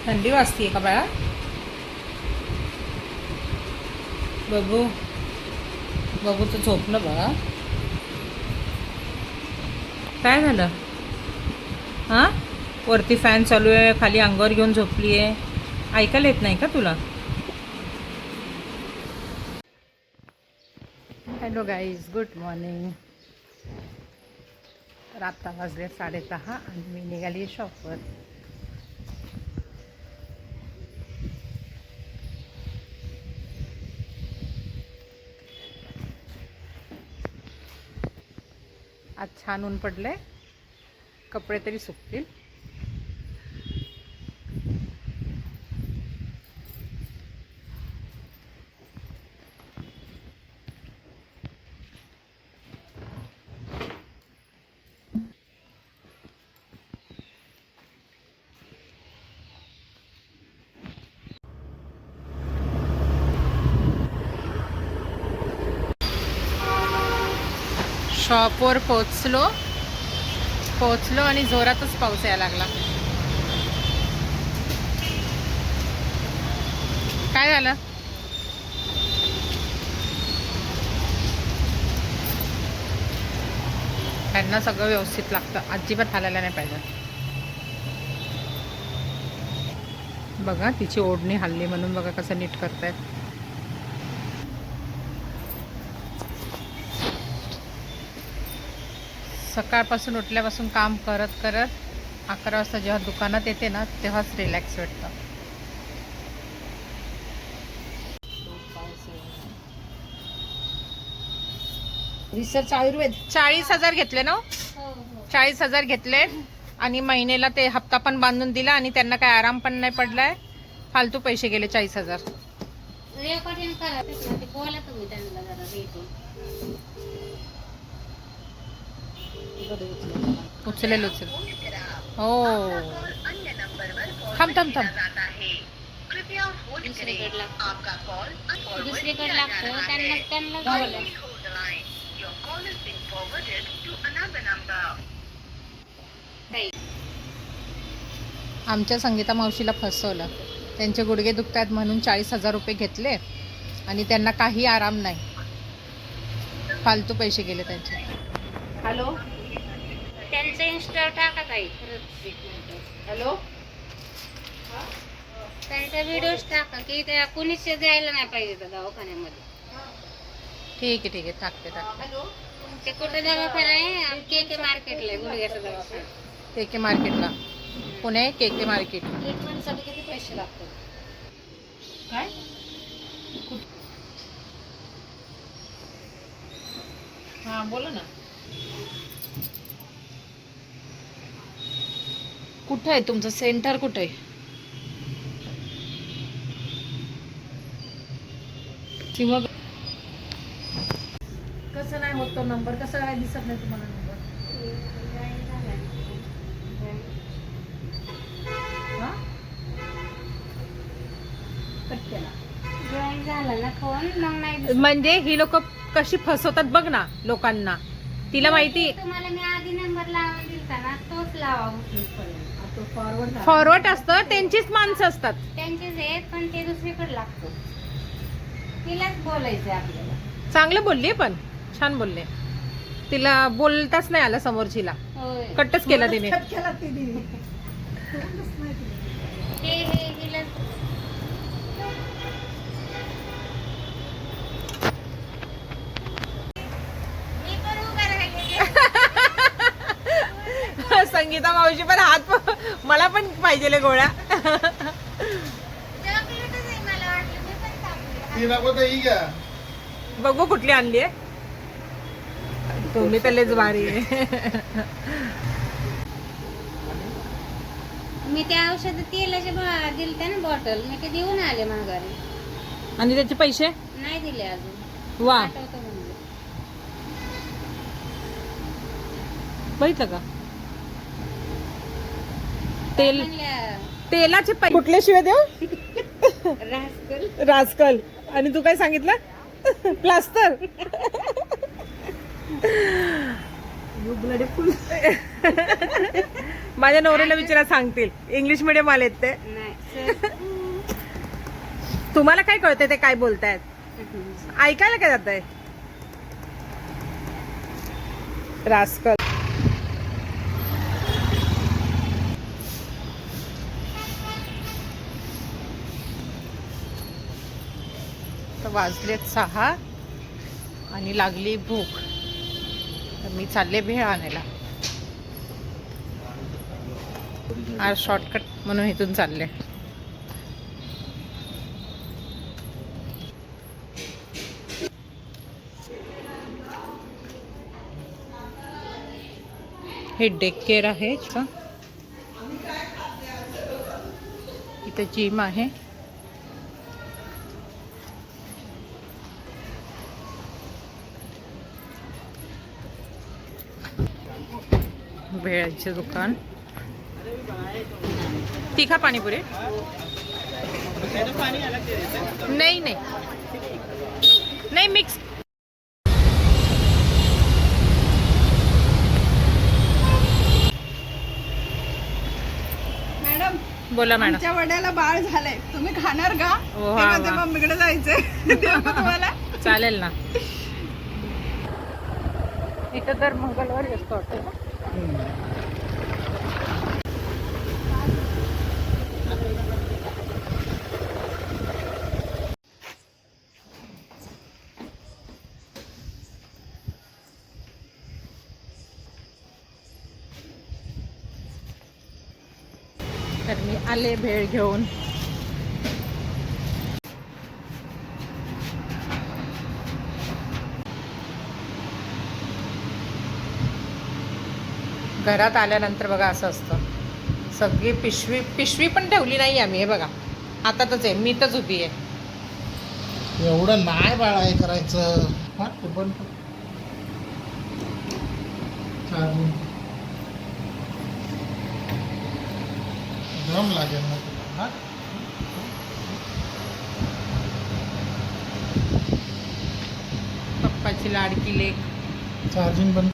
थंडी वाजतीये का बाळा? बघू बघू तर झोपलं बाळा. काय झालं? हां, वरती फॅन चालू आहे, खाली अंगावर घेऊन झोपली आहे. ऐकायला येत नाही का तुला? Hello guys, good morning. तर आत्ता वाजले 10:30 आणि मी निघाली शॉपवर. आज छान ऊन पडलंय, कपडे तरी सुकतील. शॉपवर पोचलो आणि जोरातच पाऊस यायला लागला. काय झालं? त्यांना सगळं व्यवस्थित लागतं, अजिबात हालायला नाही पाहिजे. बघा तिची ओढणी हल्ली म्हणून बघा कसं नीट करतायत. सकाळपासून उठल्यापासून काम करत करत 11 वाजता जेव्हा दुकानात येते ना, तेव्हाच रिलॅक्स वाटतं. रिसर्च आयुर्वेद 40,000 घेतले ना? 40,000 घेतले आणि महिन्याला ते हप्ता पण बांधून दिला आणि त्यांना काय आराम पण नाही पडलाय. फालतू पैसे गेले 40,000. उचलेल हो. थांब थांब थांब. दुसरीकडे लागतो त्यांना आमच्या संगीता मावशीला फसवलं. त्यांचे गुडघे दुखतात म्हणून 40,000 रुपये घेतले आणि त्यांना काही आराम नाही. फालतू पैसे गेले त्यांचे. हॅलो त्यांचं इन्स्टा टाका काही. हॅलो त्यांचा व्हिडिओज टाका की त्या कुणीच जायला नाही पाहिजे त्या दवाखान्यामध्ये. ठीक आहे टाकते. हॅलो ते कुठे दवाखाना आहे? के मार्केटला आहे गुडघ्याचा दवाखाना. के मार्केटला, पुणे के मार्केट. ट्रीटमेंटसाठी किती पैसे लागतात? काय हां बोला ना. कुठं आहे तुमचं सेंटर? कुठं आहे? किंवा कसं नाही होत तो नंबर? कसं काय दिसत नाही तुम्हाला नंबर? हां कट केला. जॉईन झाला ना फोन मग नाही. म्हणजे ही लोक कशी फसवतात बघ ना लोकांना. तिला माहिती. तुम्हाला मी आधी नंबर लावून दिलता ना, तोच लावा. तो फॉरवर्ड फॉरवर्ड असतं, त्यांचीच माणसं असतात. त्यांचेच आहेत पण ते दुसरीकडे लागतो. तिलाच बोलायचंय आपल्याला. चांगलं बोलली, पण छान बोलले. तिला बोलताच नाही आलं समोरचीला. होय. कटच केला तिने. कट केला तिने. हिला मी पण उभा राहिले. संगीता मावशी पण मला पण पाहिजे गोळ्या. चॉकलेटच आहे मला वाटलं. मी पण टाकलं. बघू कुठली आणली आहे. तुम्ही तर लयच भारी आहे. मी त्या औषध तेलाचे दिलते ना बॉटल, मी ते देऊन आले माघारी. आणि त्याचे पैसे नाही दिले अजून. वा, पाठवतो म्हणजे. बघितलं का? म्हणल्या, तेलाचे पैसे कुठले शिवाय देऊ? रास्कल. राजकल. आणि तू काय सांगितलं? प्लास्टर. You bloody fool. माझ्या नवऱ्याला विचारा सांगतील. इंग्लिश मिडियम आलेत ते. नाही तुम्हाला काय कळते ते काय बोलतायत? ऐकायला काय जात आहे? रास्कल. तर वाजलेत 6 आणि लागली भूक. तर मी चालले भेळ आणायला. आज शॉर्टकट म्हणून इथून चालले. हे डेक केअर आहे का? इथे जिम आहे. भेळाचे दुकान. तिखा पाणीपुरी? नाही नाही नाही मिक्स. मॅडम बोला मॅडम. आमच्या वड्याला बाळ झालंय, तुम्ही खाणार का? वा, तेव्हा वा. ते मम्मीकडे जायचंय. तेव्हा तुम्हाला चालेल ना. इथं तर मंगळवारी असतो वाटतं ना. तर मी आले भेळ घेऊन. घरात आल्यानंतर बघा असं असतं. सगळी पिशवी पण ठेवली नाही आम्ही. हे बघा हातातच आहे, मीतच उभी आहे. एवढं नाही बाळा हे करायचं. हा, ते बंद कर. चालेल. दम लागेल ना तुला. हा? पप्पाची लाडकी लेक. चार्जिंग बंद.